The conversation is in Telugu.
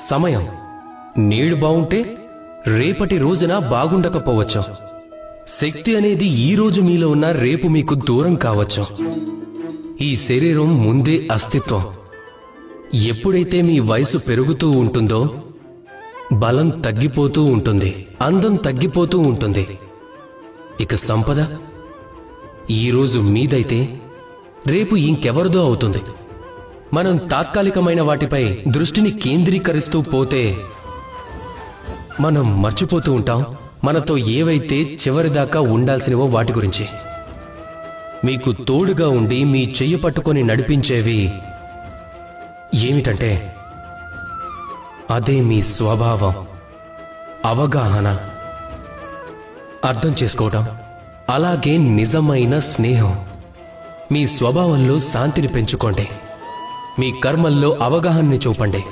సమయం. నేడు బావుంటే రేపటి రోజున బాగుండకపోవచ్చు. శక్తి అనేది ఈ రోజు మీలో ఉన్న రేపు మీకు దూరం కావచ్చు. ఈ శరీరం ముందే అస్తిత్వం. ఎప్పుడైతే మీ వయసు పెరుగుతూ ఉంటుందో బలం తగ్గిపోతూ ఉంటుంది, అందం తగ్గిపోతూ ఉంటుంది. ఇక సంపద ఈరోజు మీదైతే రేపు ఇంకెవరిదో అవుతుంది. మనం తాత్కాలికమైన వాటిపై దృష్టిని కేంద్రీకరిస్తూ పోతే మనం మర్చిపోతూ ఉంటాం మనతో ఏవైతే చివరిదాకా ఉండాల్సినవో వాటి గురించి. మీకు తోడుగా ఉండి మీ చెయ్యి పట్టుకొని నడిపించేవి ఏమిటంటే అదే మీ స్వభావం, అవగాహన, అర్థం చేసుకోవటం, అలాగే నిజమైన స్నేహం. మీ స్వభావంలో శాంతిని పెంచుకోండి, మీ కర్మల్లో అవగాహనని చూపండి.